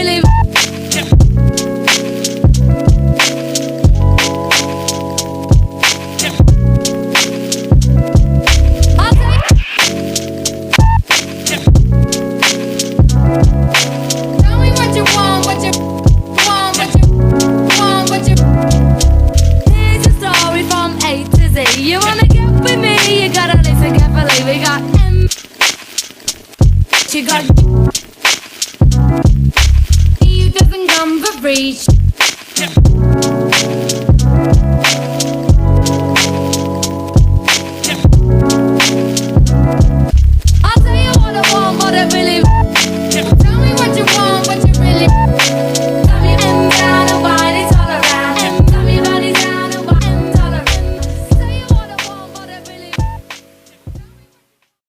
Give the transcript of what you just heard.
believe. Tell me what you want, what you want, what you want, what you. Here's a story from A to Z. You wanna get with me? You gotta listen carefully. We got M. She got. You doesn't come for free.